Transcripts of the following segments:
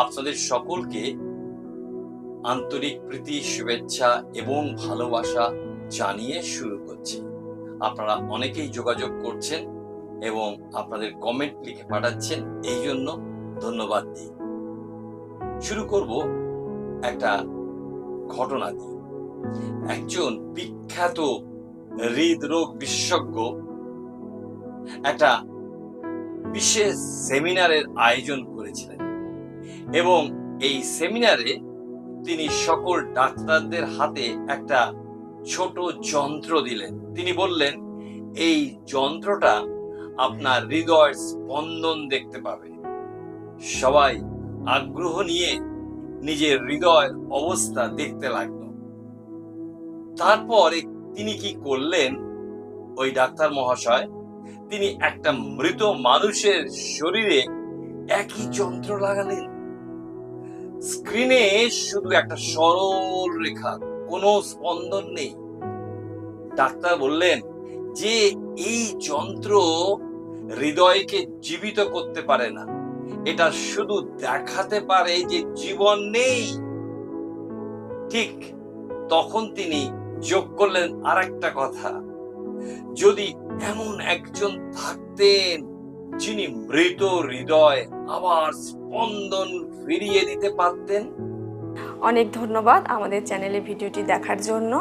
আপনাদের সকলকে আন্তরিক প্রীতি, শুভেচ্ছা এবং ভালোবাসা জানিয়ে শুরু করছি। আপনারা অনেকেই যোগাযোগ করছেন এবং আপনাদের কমেন্ট লিখে পাঠাচ্ছেন, এই জন্য ধন্যবাদ দিই। শুরু করব একটা ঘটনা দিয়ে। একজন বিখ্যাত হৃদরোগ বিশেষজ্ঞ একটা বিশেষ সেমিনারের আয়োজন করেছিলেন এবং এই সেমিনারে তিনি সকল ডাক্তারদের হাতে একটা ছোট যন্ত্র দিলেন। তিনি বললেন, এই যন্ত্রটা আপনার হৃদয়ের স্পন্দন দেখতে পাবে। সবাই আগ্রহ নিয়ে নিজের হৃদয়ের অবস্থা দেখতে লাগলো। তারপরে তিনি কি করলেন, ওই ডাক্তার মহাশয়, তিনি একটা মৃত মানুষের শরীরে একই যন্ত্র লাগালেন। স্ক্রিনে শুধু একটা সরল রেখা, কোনো স্পন্দন নেই। ডাক্তার বললেন যে এই যন্ত্র হৃদয়কে জীবিত করতে পারে না, এটা শুধু দেখাতে পারে যে জীবন নেই। ঠিক তখন তিনি যোগ করলেন আরেকটা কথা, যদি এমন একজন থাকতেন যিনি মৃত হৃদয় আবার স্পন্দন ফিরিয়ে দিতে পারতেন। অনেক ধন্যবাদ আমাদের চ্যানেলে ভিডিওটি দেখার জন্য।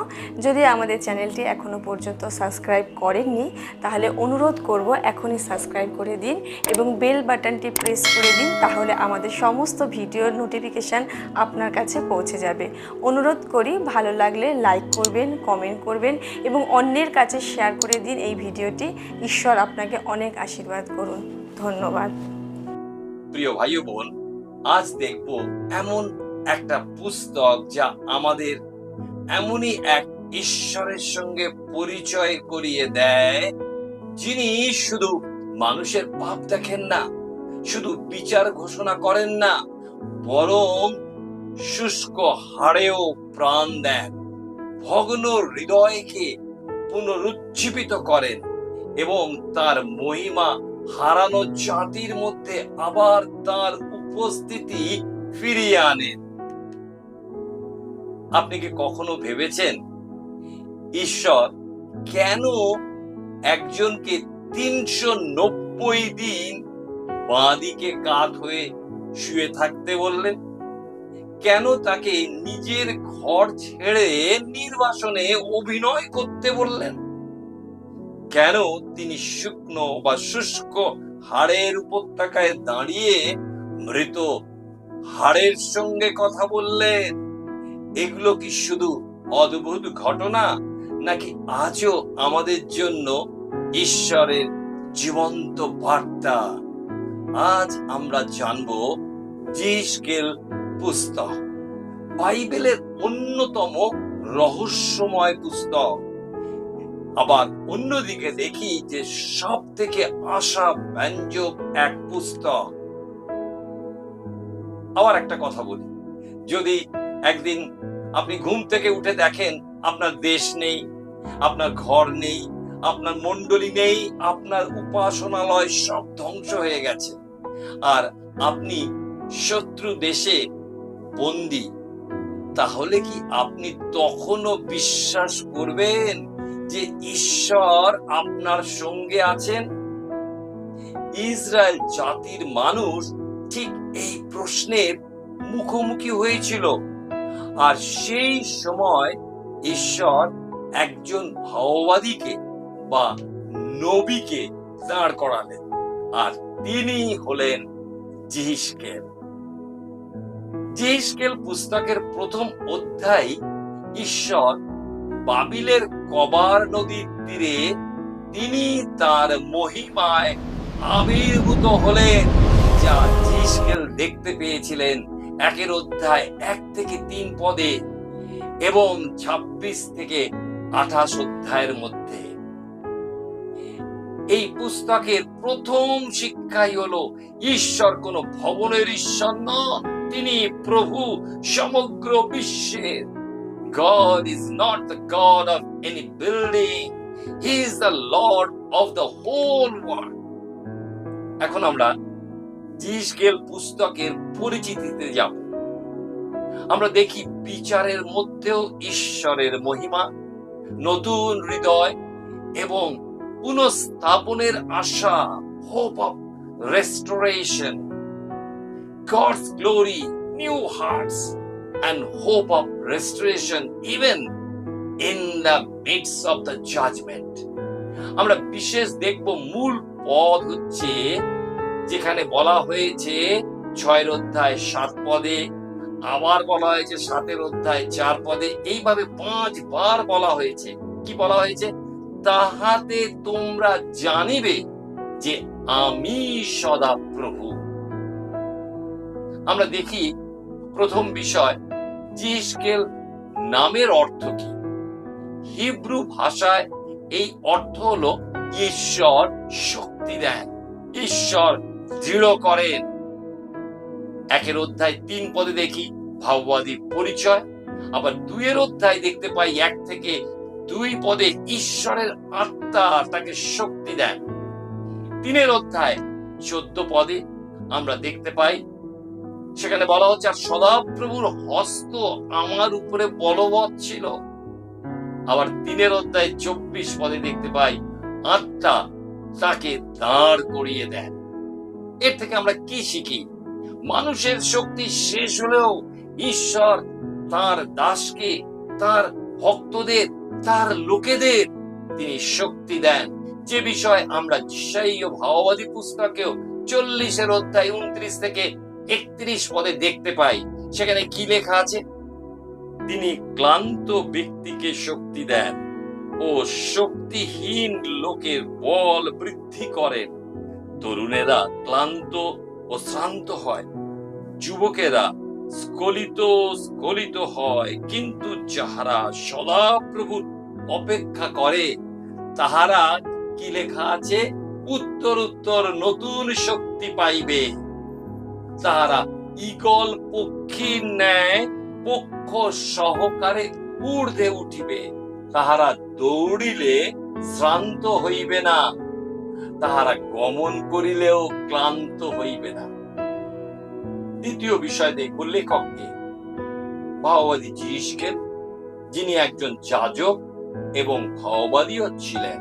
যদি আমাদের চ্যানেলটি এখনও পর্যন্ত সাবস্ক্রাইব করেননি তাহলে অনুরোধ করব এখনই সাবস্ক্রাইব করে দিন এবং বেল বাটনটি প্রেস করে দিন, তাহলে আমাদের সমস্ত ভিডিওর নোটিফিকেশান আপনার কাছে পৌঁছে যাবে। অনুরোধ করি ভালো লাগলে লাইক করবেন, কমেন্ট করবেন এবং অন্যের কাছে শেয়ার করে দিন এই ভিডিওটি। ঈশ্বর আপনাকে অনেক আশীর্বাদ করুন। ধন্যবাদ। প্রিয় ভাই ও বোন, আজ দেখব এমন একটা পুস্তক যা আমাদের এমনই এক ঈশ্বরের সঙ্গে পরিচয় করিয়ে দেয়, যিনি শুধু মানুষের পাপ দেখেন না, শুধু বিচার ঘোষণা করেন না, বরং শুষ্ক হাড়েও প্রাণ দেন, ভগ্ন হৃদয়কে পুনরুজ্জীবিত করেন এবং তার মহিমা হারানো জাতির মধ্যে আবার তার উপস্থিতি ফিরিয়ে আনেন। আপনি কি কখনো ভেবেছেন ঈশ্বর কেন একজনকে 390 দিন বাঁদিকে কাত হয়ে শুয়ে থাকতে বললেন? কেন তাকে নিজের ঘর ছেড়ে নির্বাসনে অভিনয় করতে বললেন? কেন তিনি শুকনো বা শুষ্ক হাড়ের উপত্যকায় দাঁড়িয়ে মৃত হাড়ের সঙ্গে কথা বললেন? এগুলো কি শুধু অদ্ভুত ঘটনা, নাকি আজও আমাদের জন্য ঈশ্বরের জীবন্ত বার্তা? আজ আমরা জানবো জিহজকেল পুস্তক, বাইবেলের অন্যতম রহস্যময় পুস্তক। আবার অন্যদিকে দেখি যে সব থেকে আশা ব্যঞ্জক এক পুস্তক। আবার একটা কথা বলি, যদি একদিন আপনি ঘুম থেকে উঠে দেখেন আপনার দেশ নেই, আপনার ঘর নেই, আপনার মণ্ডলী নেই, আপনার উপাসনালয় সব ধ্বংস হয়ে গেছে, আর আপনি শত্রু দেশে বন্দী, তাহলে কি আপনি তখনও বিশ্বাস করবেন যে ঈশ্বর আপনার সঙ্গে আছেন? ইসরায়েল জাতির মানুষ ঠিক এই প্রশ্নের মুখোমুখি হয়েছিল, আর সেই সময় ঈশ্বর একজন ভাওবাদীকে বা নবীকে দাঁড় করালেন, আর তিনি হলেন জিহজকেল। জিহজকেল পুস্তকের প্রথম অধ্যায় ঈশ্বর বাবিলের কবার নদীর তীরে তিনি তার মহিমায় আবির্ভূত হলেন, যা জিহজকেল দেখতে পেয়েছিলেন 1 অধ্যায় 1 থেকে 3 পদে এবং 26 থেকে 28 অধ্যায়ের মধ্যে। এই পুস্তকের প্রথম শিক্ষাই হলো ঈশ্বর কোন ভবনের ঈশ্বর নন, তিনি প্রভু সমগ্র বিশ্বের। God is not the God of any building. He is the Lord of the whole world. এখন আমরা জিহজকেল পুস্তকের পরিচিতিতে যাব। আমরা দেখি বিচারের মধ্যেও ঈশ্বরের মহিমা, নতুন হৃদয় এবং পুনঃস্থাপনের আশা, hope of restoration, God's glory, new hearts and hope of restoration even in the midst of the judgment. আমরা বিশেষ দেখব মূল পদ হচ্ছে যেখানে বলা হয়েছে 6 অধ্যায় 7 পদে, আবার বলা হয়েছে 7 অধ্যায় 4 পদে, এইভাবে 5 বার বলা হয়েছে। কি বলা হয়েছে? তাহাতে তোমরা জানিবে যে আমি সদাপ্রভু। আমরা দেখি প্রথম বিষয়, জিসকেল নামের অর্থ কি? হিব্রু ভাষায় এই অর্থ হলো ঈশ্বর শক্তি দেন, ঈশ্বর দৃঢ় করেন। 1 অধ্যায় 3 পদে দেখি ভাববাদী পরিচয়, আবার 2 অধ্যায় দেখতে পাই 1 থেকে 2 পদে ঈশ্বরের আত্মা তাকে শক্তি দেন। 3 অধ্যায় 14 পদে আমরা দেখতে পাই, সেখানে বলা হচ্ছে আর সদাপ্রভুর হস্ত আমার উপরে বলবৎ ছিল। আবার 3 অধ্যায় 24 পদে দেখতে পাই আত্মা তাকে দাঁড় করিয়ে দেন। এর থেকে আমরা কি শিখি? মানুষের শক্তি শেষ হলেও ঈশ্বর তার দাসকে, তার ভক্তদের, তার লোকেদের তিনি শক্তি দেন। যে বিষয় আমরা যিশাইয় ভাববাদী পুস্তকেও 40 অধ্যায় 29 থেকে 31 পদে দেখতে পাই। সেখানে কি লেখা আছে? তিনি ক্লান্ত ব্যক্তিকে শক্তি দেন ও শক্তিহীন লোকের বল বৃদ্ধি করেন। তরুণেরা ক্লান্ত ও শ্রান্ত হয়, যুবকেরা স্খলিত হয়, কিন্তু যাহারা সদাপ্রভুর অপেক্ষা করে তাহারা, কি লেখা আছে? উত্তর নতুন শক্তি পাইবে। তাহারা ঈগল পক্ষীর ন্যায় পক্ষ সহকারে ঊর্ধ্বে উঠিবে। তাহারা দৌড়িলে শ্রান্ত হইবে না, তাহারা গমন করিলেও ক্লান্ত হইবে না। দ্বিতীয় বিষয় দেখব লেখককে, ভাববাদী জিসকেল, যিনি একজন যাজক এবং ভাববাদীও ছিলেন।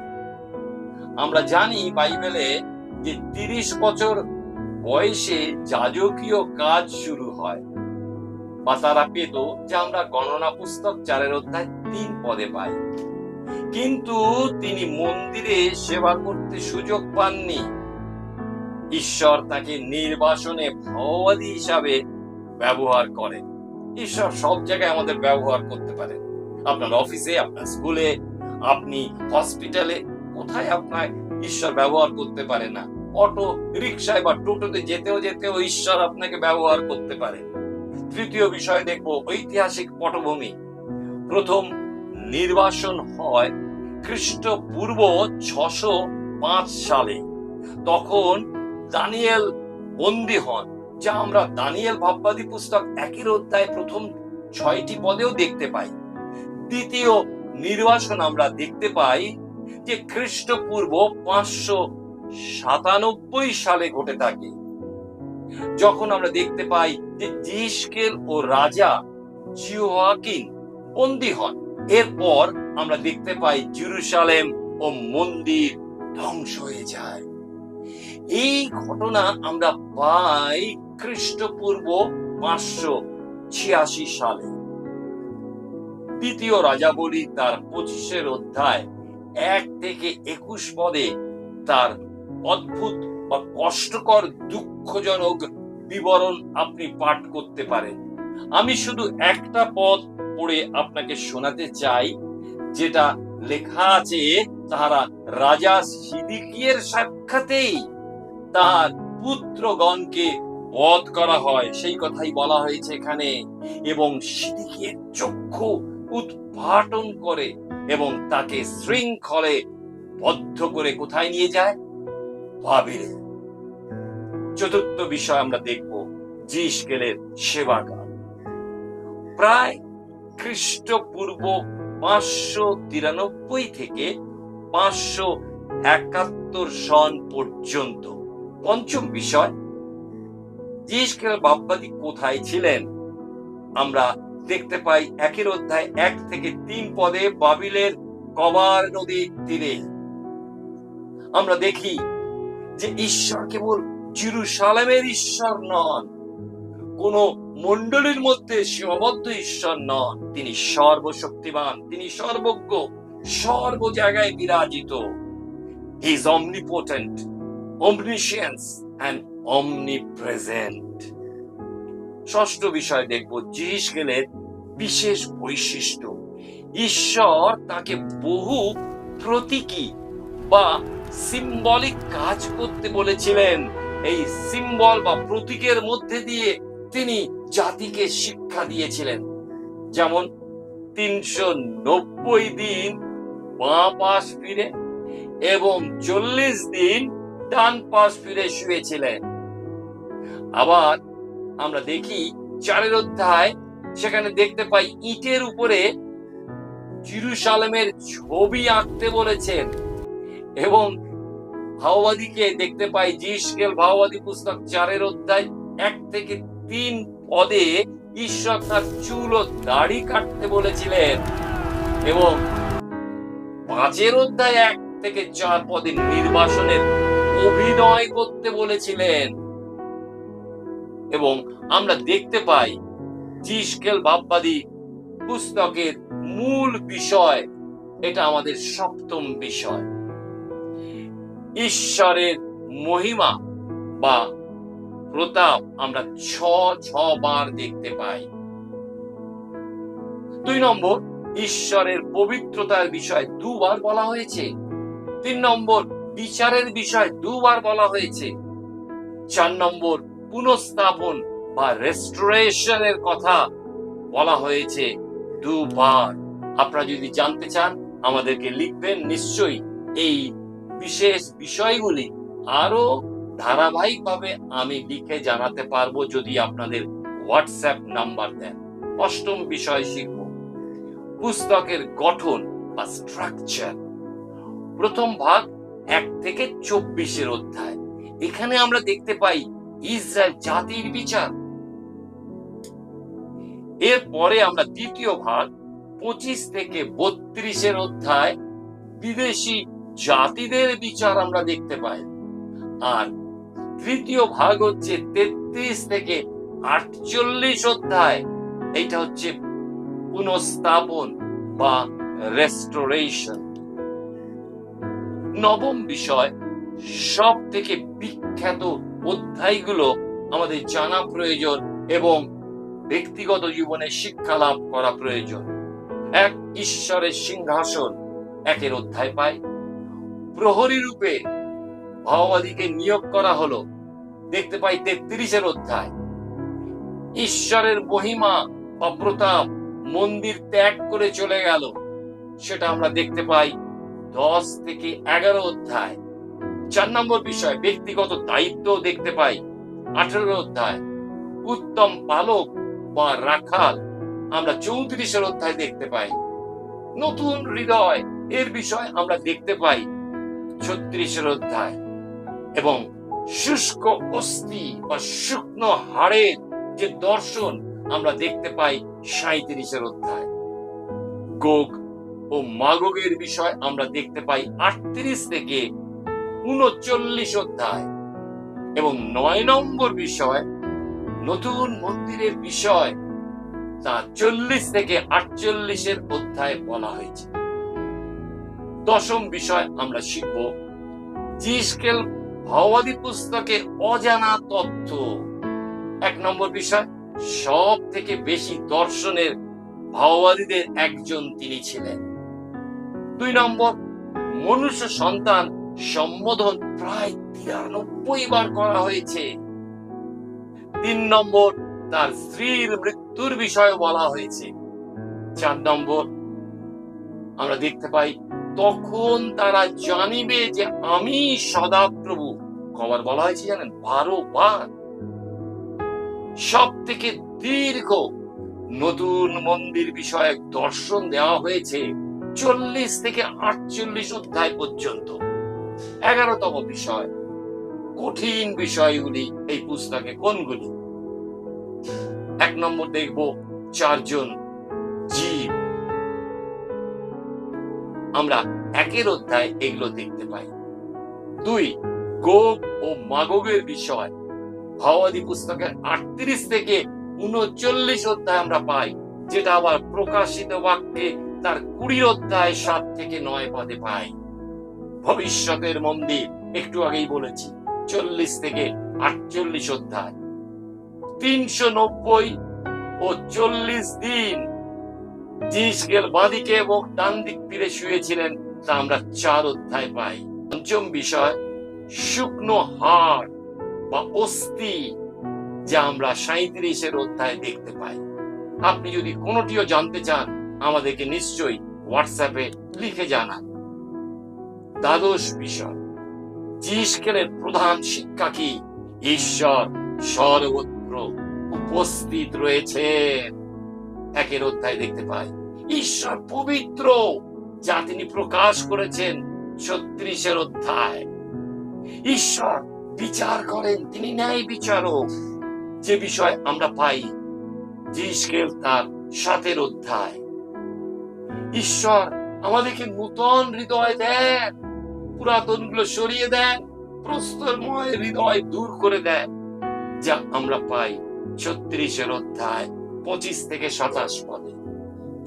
আমরা জানি বাইবেলে যে 30 বছর বয়সে যাজকীয় কাজ শুরু হয়, বা তারা পেত, যা আমরা গণনা পুস্তক 4 অধ্যায় 3 পদে পাই। কিন্তু তিনি মন্দিরে সেবা করতে সুযোগ পাননি। ঈশ্বর তাকে নির্বাসনে ভাববাদী হিসাবে ব্যবহার করেন। ঈশ্বর সব জায়গায় আমাদের ব্যবহার করতে পারেন। আপনার অফিসে, আপনার স্কুলে, আপনি হসপিটালে, কোথায় আপনার ঈশ্বর ব্যবহার করতে পারে না? অটো রিক্সায় বা টোটোতে যেতেও ঈশ্বর আপনাকে ব্যবহার করতে পারে। তৃতীয় বিষয় দেখব ঐতিহাসিক পটভূমি। প্রথম নির্বাসন হয় খ্রিস্টপূর্ব 605 সালে। তখন দানিয়েল বন্দী হন, যা আমরা দানিয়েল ভাববাদী পুস্তক 1 অধ্যায় প্রথম 6টি পদেও দেখতে পাই। দ্বিতীয় নির্বাসন আমরা দেখতে পাই যে খ্রিস্টপূর্ব 597 সালে ঘটে থাকে, যখন আমরা দেখতে পাই যে জিসকেল ও রাজা জিওয়াকিন বন্দী হন। এরপর আমরা দেখতে পাই জেরুজালেম ও মন্দির ধ্বংস হয়ে যায়। এই ঘটনা আমরা পাই খ্রিস্টপূর্ব 586 সালে। দ্বিতীয় রাজাবলী তার 25 অধ্যায় 1 থেকে 21 পদে তার অদ্ভুত বা কষ্টকর দুঃখজনক বিবরণ আপনি পাঠ করতে পারেন। আমি শুধু একটা পদ পড়ে আপনাকে শোনাতে চাই, যেটা লেখা আছে, তাহারা রাজা সিদিকিয়ের সাক্ষাতেই তার পুত্রগণকে বধ করা হয়, সেই কথাই বলা হয়েছে এখানে। এবং সিদিকিয়ের চক্ষু উদ্ঘাটন করে এবং তাকে শৃঙ্খলে বদ্ধ করে কোথায় নিয়ে যায়? বাবিলে। চতুর্থ বিষয় আমরা দেখব জিসকেলের সেবাকাল। প্রায় খ্রিস্টপূর্ব 593 থেকে 571 সন পর্যন্ত। পঞ্চম বিষয়, জিসকেল বাপ্পাদি কোথায় ছিলেন? আমরা দেখতে পাই 1 অধ্যায় 1 থেকে 3 পদে বাবিলের কবার নদীর তীরে। আমরা দেখি যে ঈশ্বর কেবল জেরুসালেমের ঈশ্বর নন, কোন মণ্ডলীর মধ্যে সীমাবদ্ধ ঈশ্বর নন। তিনি সর্বশক্তিমান, তিনি সর্বজ্ঞ, সর্ব জায়গায় বিরাজিত। He is omnipotent, omniscience and omnipresent. ষষ্ঠ বিষয় দেখব জিসকেলের বিশেষ বৈশিষ্ট্য। ঈশ্বর তাকে বহু প্রতীকী বা সিম্বলিক কাজ করতে বলেছিলেন। এই সিম্বল বা প্রতীকের মধ্যে দিয়ে তিনি জাতিকে শিক্ষা দিয়েছিলেন। যেমন 390 দিন বাঁ পাশ ফিরে এবং 40 দিন ডান পাশ ফিরে শুয়েছিলেন। আবার আমরা দেখি 4 অধ্যায়, সেখানে দেখতে পাই ইটের উপরে জেরুসালেমের ছবি আঁকতে বলেছেন। এবং ভাওবাদীকে দেখতে পাই জিসকেল ভাওবাদী পুস্তক 4 অধ্যায় 1 থেকে 3 পদে ঈশ্বর তার চুল ও দাড়ি কাটতে বলেছিলেন। এবং 5 অধ্যায় 1 থেকে 4 পদে নির্বাসনের অভিনয় করতে বলেছিলেন। এবং আমরা দেখতে পাই জিসকেল ভাববাদী পুস্তকের মূল বিষয়, এটা আমাদের 7ম বিষয়, ঈশ্বরের মহিমা বা প্রতাপ আমরা 6 বার দেখতে পাই। 2 নম্বর, ঈশ্বরের পবিত্রতার বিষয় 2 বার বলা হয়েছে। 3 নম্বর, বিচারের বিষয় 2 বার বলা হয়েছে। 4 নম্বর, পুনঃস্থাপন বা রেস্টোরেশনের কথা বলা হয়েছে 2 বার। আপনারা যদি জানতে চান আমাদেরকে লিখবেন, নিশ্চয়ই এই বিশেষ বিষয়গুলি আরো ধারাবাহিকভাবে আমি লিখে জানাতে পারবো যদি আপনাদের হোয়াটসঅ্যাপ নাম্বার দেন। 8ম বিষয় শিখব পুস্তকের গঠন বা স্ট্রাকচার। প্রথম ভাগ 1 থেকে 24 অধ্যায়। এখানে আমরা দেখতে পাই ইসরায়েল জাতির বিচার। এরপরে আমরা দ্বিতীয় ভাগ 25 থেকে 32 অধ্যায় বিদেশি জাতিদের বিচার আমরা দেখতে পাই। আর তৃতীয় ভাগ হচ্ছে 33 থেকে 48 অধ্যায়, এটা হচ্ছে পুনঃস্থাপন বা রেস্টোরেশন। 9ম বিষয়, সব থেকে বিখ্যাত অধ্যায়গুলো আমাদের জানা প্রয়োজন এবং ব্যক্তিগত জীবনে শিক্ষা লাভ করা প্রয়োজন। 1, ঈশ্বরের সিংহাসন 1 অধ্যায় পাই। প্রহরী রূপে ভাওবাদীকে নিয়োগ করা হলো, দেখতে পাই 33 অধ্যায়। ঈশ্বরের মহিমা বা প্রতাপ মন্দির ত্যাগ করে চলে গেল, সেটা আমরা দেখতে পাই 10 থেকে 11 অধ্যায়। 4 নম্বর বিষয়, ব্যক্তিগত দায়িত্ব দেখতে পাই 18 অধ্যায়। উত্তম পালক বা রাখাল আমরা 34 অধ্যায় দেখতে পাই। নতুন হৃদয় এর বিষয় আমরা দেখতে পাই 36 অধ্যায়। এবং শুষ্ক অস্থি বা শুকনো হাড়ের যে দর্শন আমরা দেখতে পাই 37 অধ্যায়। গোগ ও মাগোগের বিষয় আমরা দেখতে পাই 38 থেকে 39 অধ্যায়। এবং 9 নম্বর বিষয়, নতুন মন্দিরের বিষয়, তা 40 থেকে 48 অধ্যায় বলা হয়েছে। 10ম বিষয় আমরা শিখব জিসকেল ভাওবাদী পুস্তকে অজানা তথ্য। 1 নম্বর বিষয়, সব থেকে বেশি দর্শনের ভাওবাদীদের একজন তিনি ছিলেন। 2 নম্বর, মনুষ্য সন্তান সম্বোধন প্রায় 93 বার করা হয়েছে। 3 নম্বর, তার স্ত্রীর মৃত্যুর বিষয়ে বলা হয়েছে। 4 নম্বর, আমরা দেখতে পাই তখন তারা জানিবে যে আমি সদাপ্রভু, কবার বলা হয়েছে জানেন? 12 বার। সব থেকে দীর্ঘ নতুন মন্দির বিষয়ক দর্শন দেওয়া হয়েছে 40 থেকে 48 অধ্যায় পর্যন্ত। 11তম বিষয়, কঠিন বিষয়গুলি এই পুস্তকে কোনগুলি? এক নম্বর দেখব চারজন জীব। আমরা একের অধ্যায় এগুলো দেখতে পাই। 2 গোগ ও মাগোগের বিষয় ভাবাদি পুস্তকের 38 থেকে 39 অধ্যায় আমরা পাই, যেটা আবার প্রকাশিত বাক্যে তার 20 অধ্যায় 7 থেকে 9 পদে পাই। ভবিষ্যতের মন্দির একটু আগেই বলেছি 40 থেকে 48 অধ্যায়। 390 ও 40 দিন যিশকেল বাঁদিকে এবং ডান দিক ফিরে শুয়েছিলেন, তা আমরা 4 অধ্যায় পাই। পঞ্চম বিষয় শুকনো হাড় বা অস্থি, যা আমরা 37 অধ্যায় দেখতে পাই। আপনি যদি কোনটিও জানতে চান আমাদেরকে নিশ্চয়ই হোয়াটসঅ্যাপে লিখে জানান। দ্বাদশ বিষয় যিশকেলের প্রধান শিক্ষা কি? ঈশ্বর সর্বত্র উপস্থিত রয়েছেন। একের অধ্যায় দেখতে পাই ঈশ্বর পবিত্র, যা তিনি প্রকাশ করেছেন 36 অধ্যায়। ঈশ্বর বিচার করেন, তিনি ন্যায় বিচারক, যে বিষয় আমরা পাই যিশকেল তার 7 অধ্যায়। ঈশ্বর আমাদেরকে নূতন হৃদয় দেন, পুরাতন গুলো সরিয়ে দেন, প্রস্তরময় হৃদয় দূর করে দেন, যা আমরা পাই 36 অধ্যায় 25 থেকে 27 পদে।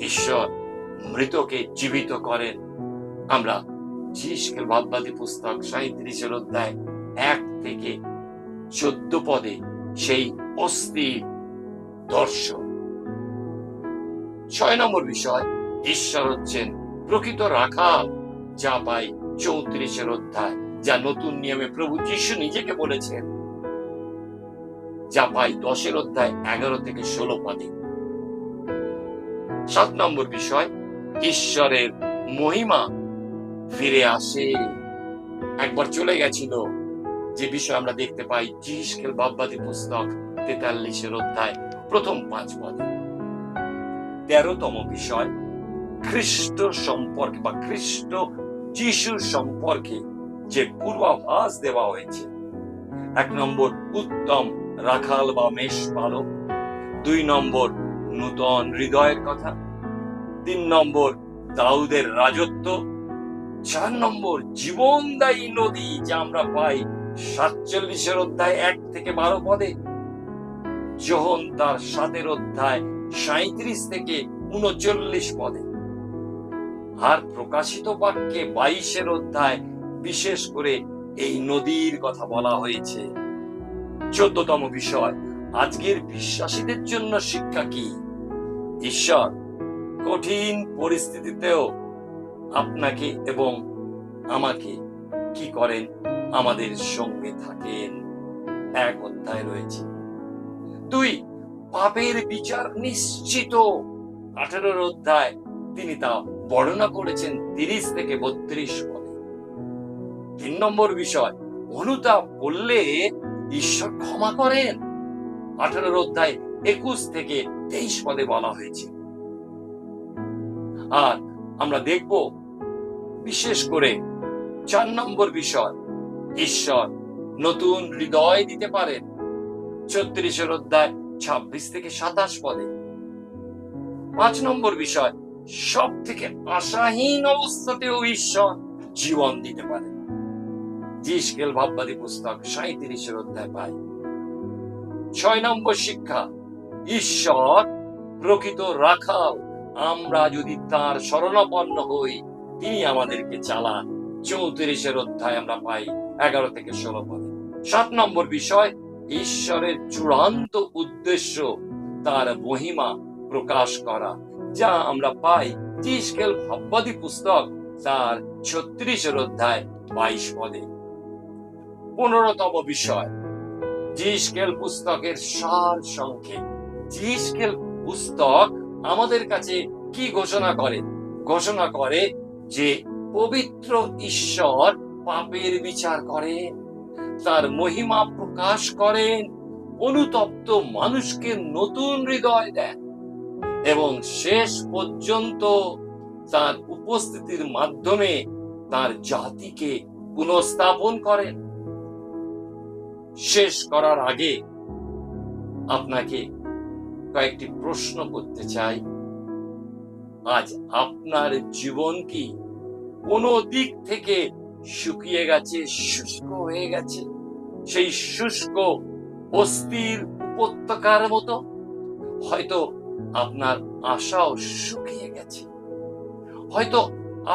ঈশ্বর মৃতকে জীবিত করেন, আমরা যিশকেল ভাববাদী পুস্তক 37 অধ্যায় 1 থেকে 14 পদে সেই অস্থির দর্শন। 6 নম্বর বিষয় ঈশ্বর হচ্ছেন প্রকৃত রাখাল, যা পাই 34 অধ্যায়, যা নতুন নিয়মে প্রভু যীশু নিজেকে বলেছেন, যা পাই 10 অধ্যায় 11 থেকে 16 পদে। 7 নম্বর বিষয় ঈশ্বরের মহিমা ফিরে আসে। একবার চলে গেছিল, যে বিষয় আমরা দেখতে পাই যিশকেল ভাববাদী পুস্তক 43 অধ্যায় প্রথম 5 পদে। 13তম বিষয় খ্রিস্ট সম্পর্কে বা খ্রিস্ট যিশুর সম্পর্কে যে পূর্বাভাস দেওয়া হয়েছে। 1 নম্বর উত্তম রাখাল বা মেষপালক, 2 নম্বর নূতন হৃদয়ের কথা, 3 নম্বর দাউদের রাজত্ব, 4 নম্বর জীবনদায়ী নদী, যা আমরা পাই 47 অধ্যায় 1 থেকে 12 পদে, যোহন তার 7 অধ্যায় 37 থেকে 39 পদে, আর প্রকাশিত বাক্যে 22 অধ্যায় বিশেষ করে এই নদীর কথা বলা হয়েছে। 14তম বিষয় আজকের বিশ্বাসীদের জন্য শিক্ষা কি? ঈশ্বর কঠিন পরিস্থিতিতেও আপনাকে এবং আমাকে কি করেন? আমাদের সঙ্গে থাকেন। 1 অধ্যায় রয়েছে। 2 পাপের বিচার নিশ্চিত, 18 অধ্যায় তিনি তা বর্ণনা করেছেন 30 থেকে 32 পদে। 3 নম্বর বিষয় অনুতাপ করলে ঈশ্বর ক্ষমা করেন, 18 অধ্যায় 21 থেকে 23 পদে বলা হয়েছে। আর আমরা দেখব বিশেষ করে 4 নম্বর বিষয় ঈশ্বর নতুন হৃদয় দিতে পারেন, 36 অধ্যায় 26 থেকে 27 পদে। 5 নম্বর বিষয় সব থেকে আশাহীন অবস্থাতেও ঈশ্বর জীবন দিতে পারে, যিশকেল ভাববাদী পুস্তক 37 অধ্যায় পাই। 6 নম্বর শিক্ষা ঈশ্বর প্রকৃত রাখাল, আমরা যদি তার শরণাপন্ন হই তিনি আমাদেরকে চালান, 34 অধ্যায় আমরা পাই 11 থেকে 16 পদে। 7 নম্বর বিষয় ঈশ্বরের চূড়ান্ত উদ্দেশ্য তার মহিমা প্রকাশ করা, যা আমরা পাই যিশকেল ভাববাদী পুস্তক তার 36 অধ্যায় 22 পদে। 15তম বিষয় যিশকেল পুস্তকের সার সংক্ষেপ। যিশকেল পুস্তক আমাদের কাছে কি ঘোষণা করে? ঘোষণা করে যে পবিত্র ঈশ্বর পাপের বিচার করেন, তার মহিমা প্রকাশ করেন, অনুতপ্ত মানুষকে নতুন হৃদয় দেন এবং শেষ পর্যন্ত তার উপস্থিতির মাধ্যমে তার জাতিকে পুনঃস্থাপন করেন। শেষ করার আগে আপনাকে কয়েকটি প্রশ্ন করতে চাই। আজ আপনার জীবন কি কোনো দিক থেকে শুকিয়ে গেছে, শুষ্ক হয়ে গেছে? সেই শুষ্ক অস্থির উপত্যকার মতো হয়তো আপনার আশাও শুকিয়ে গেছে, হয়তো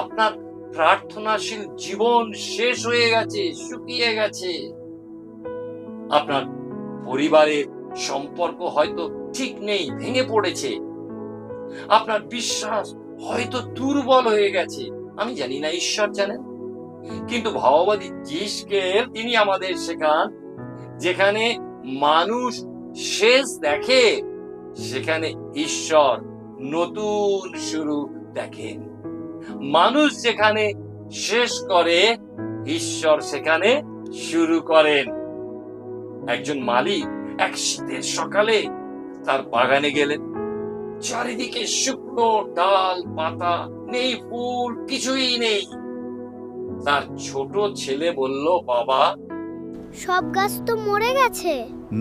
আপনার প্রার্থনাশীল জীবন শেষ হয়ে গেছে, শুকিয়ে গেছে। আপনার পরিবারের সম্পর্ক হয়তো ঠিক নেই, ভেঙে পড়েছে। আপনার বিশ্বাস হয়তো দুর্বল হয়ে গেছে। আমি জানি না, ঈশ্বর জানেন। কিন্তু ভাববাদী জিসকেল তিনি আমাদের শেখান, যেখানে মানুষ শেষ দেখে সেখানে ঈশ্বর নতুন শুরু দেখেন। মানুষ যেখানে শেষ করে ঈশ্বর সেখানে শুরু করেন। একজন মালিক এক শীতের সকালে তার বাগানে গেলেন। চারিদিকে শুকনো ডাল পাতা, নেই ফুল, কিছুই নেই। তার ছোট ছেলে বলল, বাবা, সব গাছ তো মরে গেছে।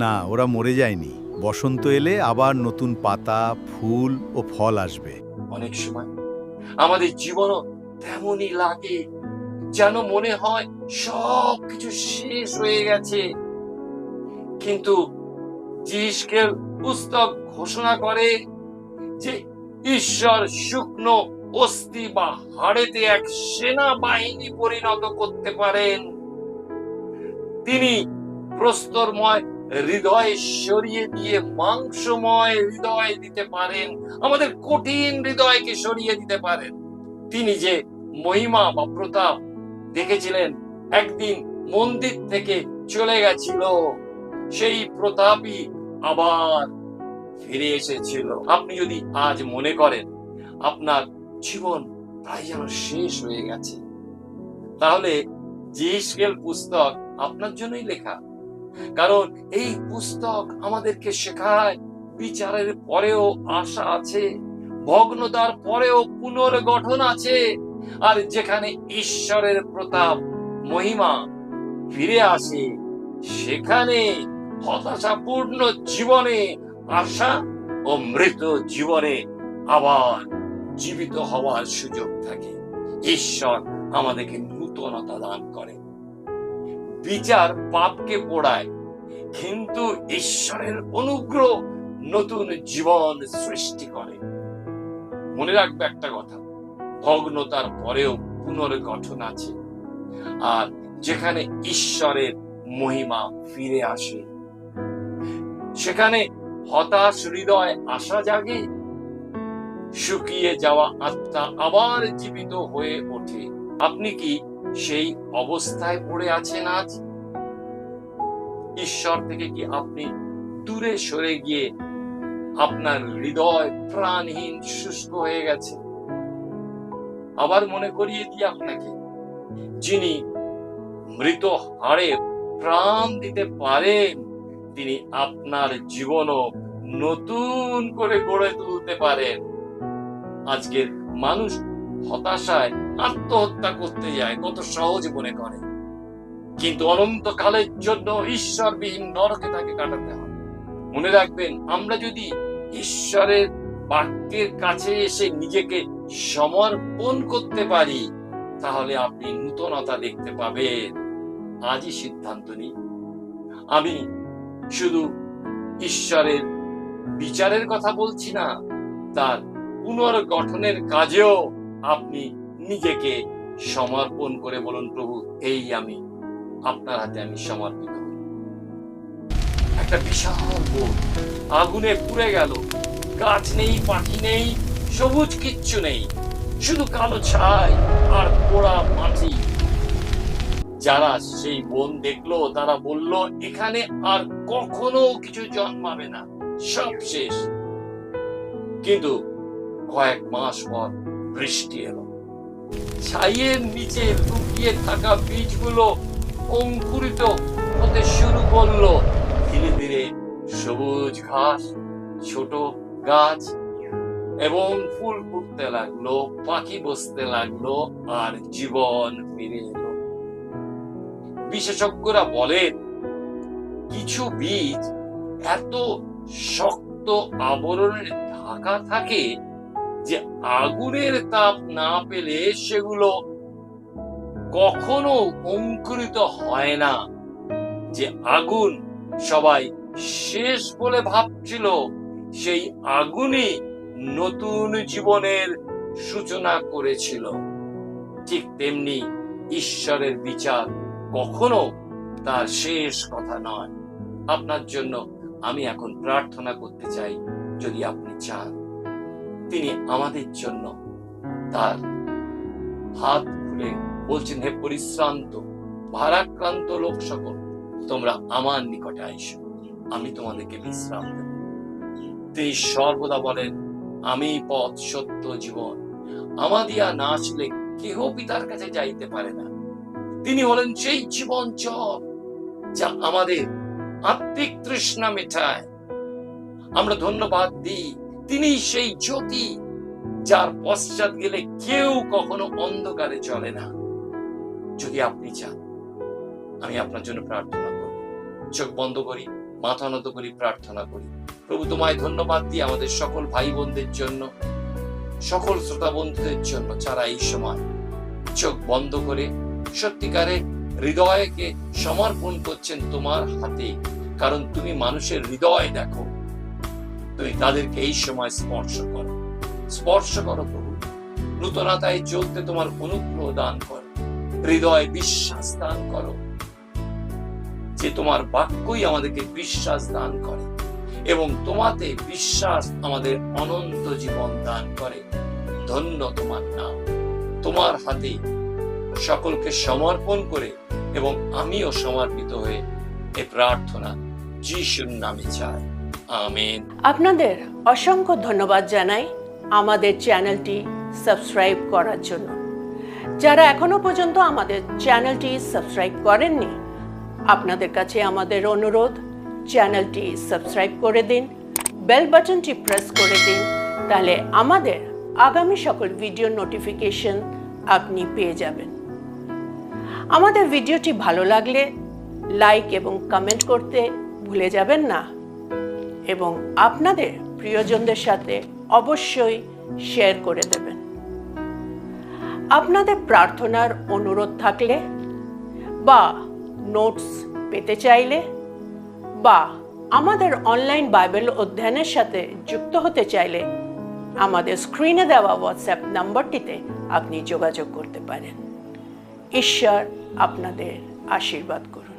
না, ওরা মরে যায়নি। বসন্ত এলে আবার নতুন পাতা, ফুল ও ফল আসবে। অনেক সময় আমাদের জীবনও তেমনই লাগে, যেন মনে হয় সব কিছু শেষ হয়ে গেছে। কিন্তু জিসকেল পুস্তক ঘোষণা করে যে ঈশ্বর শুকনো অস্থি বা হাড়েতে এক সেনাবাহিনী পরিণত করতে পারেন। তিনি প্রস্তরময় হৃদয় সরিয়ে দিয়ে মাংসময় হৃদয় দিতে পারেন, আমাদের কঠিন হৃদয়কে সরিয়ে দিতে পারেন। তিনি যে মহিমা বা প্রতাপ দেখেছিলেন, একদিন মন্দির থেকে চলে গেছিল, সেই প্রতাপই আবার ফিরে এসেছিল। আপনি যদি আজ মনে করেন আপনার জীবন প্রায় যেন শেষ হয়ে গেছে, তাহলে জিসকেল পুস্তক আপনার জন্যই লেখা। কারণ এই পুস্তক আমাদেরকে শেখায় বিচারের পরেও আশা আছে, ভগ্নতার পরেও পুনর্গঠন আছে। আর যেখানে ঈশ্বরের প্রতাপ মহিমা ফিরে আসে, সেখানে হতাশাপূর্ণ জীবনে আশা ও মৃত জীবনে আবার জীবিত হওয়ার সুযোগ থাকে। ঈশ্বর আমাদেরকে নূতনতা দান করে। বিচার পাপকে পোড়ায়, কিন্তু ঈশ্বরের অনুগ্রহ নতুন জীবন সৃষ্টি করে। মনে রাখবে একটা কথা, ভগ্নতার পরেও পুনর্গঠন আছে। আর যেখানে ঈশ্বরের মহিমা ফিরে আসে, সেখানে হতাশ হৃদয় আশা জাগে, শুকিয়ে যাওয়া আত্মা আবার জীবিত হয়ে ওঠে। আপনি কি সেই অবস্থায় পড়ে আছেন আজ? ঈশ্বর থেকে কি আপনি দূরে সরে গিয়ে আপনার হৃদয় প্রাণহীন, শুষ্ক হয়ে গেছে? আবার মনে করিয়ে দিই আপনাকে, যিনি মৃত হাড়ে প্রাণ দিতে পারেন, তিনি আপনার জীবনও নতুন করে গড়ে তুলতে পারেন। আজকের মানুষ হতাশায় আত্মহত্যা করতে যায়, কত সহজ মনে করে, কিন্তু অনন্তকালের জন্য ঈশ্বরবিহীন নরকে তাকে কাটাতে হয়। মনে রাখবেন, আমরা যদি ঈশ্বরের বাক্যের কাছে এসে নিজেকে সমর্পণ করতে পারি, তাহলে আপনি নূতনতা দেখতে পাবেন। আজই সিদ্ধান্ত নিন। আমি শুধু ঈশ্বরের বিচারের কথা বলছি না, তার পুনর্গঠনের কাজেও আপনি নিজেকে সমর্পণ করে বলুন, প্রভু, এই আমি আপনার হাতে আমি সমর্পিত হই। একটা বিশাল বন আগুনে পুড়ে গেল, গাছ নেই, পাখি নেই, সবুজ কিচ্ছু নেই, শুধু কালো ছাই আর পোড়া মাটি। যারা সেই বন দেখলো তারা বলল, এখানে আর কখনো কিছু জন্মাবে না, সব শেষ। কিন্তু কয়েক মাস পর বৃষ্টি এলো, ছাইয়ের নিচে লুকিয়ে থাকা বীজগুলো অঙ্কুরিত হতে শুরু করলো। ধীরে ধীরে সবুজ ঘাস, ছোট গাছ এবং ফুল ফুটতে লাগলো, পাখি বসতে লাগলো, আর জীবন ফিরে এলো। বিশেষজ্ঞরা বলেন, কিছু বীজ এত শক্ত এত আবরণের ঢাকা থাকে যে আগুনের তাপ না পেলে সেগুলো কখনো অঙ্কুরিত হয় না। যে আগুন সবাই শেষ বলে ভাবছিল, সেই আগুনই নতুন জীবনের সূচনা করেছিল। ঠিক তেমনি ঈশ্বরের বিচার কখনো তার শেষ কথা নয়। আপনার জন্য আমি এখন প্রার্থনা করতে চাই, যদি আপনি চান। তিনি আমাদের জন্য তার হাত খুলে বলছেন, হে পরিশ্রান্ত ভারাক্রান্ত লোক সকল, তোমরা আমার নিকটে আইসো, আমি তোমাদেরকে বিশ্রাম দেব। তিনি সর্বদা বলেন, আমি পথ সত্য জীবন, আমাদিয়া না আসলে কেহ পিতার কাছে যাইতে পারে না। তিনি হলেন সেই জীবন জল, যা আমাদের আত্মিক তৃষ্ণা মেটায়। আমরা ধন্যবাদ দিই, তিনি সেই জ্যোতি, যার পশ্চাৎ গেলে কেউ কখনো অন্ধকারে চলে না। যদি আপনি চান, আমি আপনার জন্য প্রার্থনা করব। চোখ বন্ধ করি, মাথা নত করি, প্রার্থনা করি। প্রভু, তোমায় ধন্যবাদ দিই আমাদের সকল ভাই বোনদের জন্য, সকল শ্রোতা বন্ধুদের জন্য, যারা এই সময় চোখ বন্ধ করে সত্যিকারে হৃদয়কে সমর্পণ করছেন তোমার হাতে। কারণ তুমি মানুষের হৃদয় দেখো, তুমি তাদেরকে এই সময় স্পর্শ করো। স্পর্শ করো প্রভু, নূতনতায় চলতে তোমার অনুগ্রহ দান করো, হৃদয় বিশ্বাস দান করো, যে তোমার বাক্যই আমাদেরকে বিশ্বাস দান করে এবং তোমাতে বিশ্বাস আমাদের অনন্ত জীবন দান করে। ধন্য তোমার নাম। তোমার হাতে সকলকে সমর্পণ করে এবং আমিও সমর্পিত হয়ে এই প্রার্থনা যিশুর নামে চাই, আমেন। আপনাদের অসংখ্য ধন্যবাদ জানাই আমাদের চ্যানেলটি সাবস্ক্রাইব করার জন্য। যারা এখনো পর্যন্ত আমাদের চ্যানেলটি সাবস্ক্রাইব করেননি, আপনাদের কাছে আমাদের অনুরোধ, চ্যানেলটি সাবস্ক্রাইব করে দিন, বেল বাটনটি প্রেস করে দিন, তাহলে আমাদের আগামী সকল ভিডিও নোটিফিকেশন আপনি পেয়ে যাবেন। আমাদের ভিডিওটি ভালো লাগলে লাইক এবং কমেন্ট করতে ভুলে যাবেন না এবং আপনাদের প্রিয়জনদের সাথে অবশ্যই শেয়ার করে দেবেন। আপনাদের প্রার্থনার অনুরোধ থাকলে বা নোটস পেতে চাইলে বা আমাদের অনলাইন বাইবেল অধ্যয়নের সাথে যুক্ত হতে চাইলে আমাদের স্ক্রিনে দেওয়া হোয়াটসঅ্যাপ নাম্বারটিতে আপনি যোগাযোগ করতে পারেন। ঈশ্বর আপনাদের আশীর্বাদ করুন।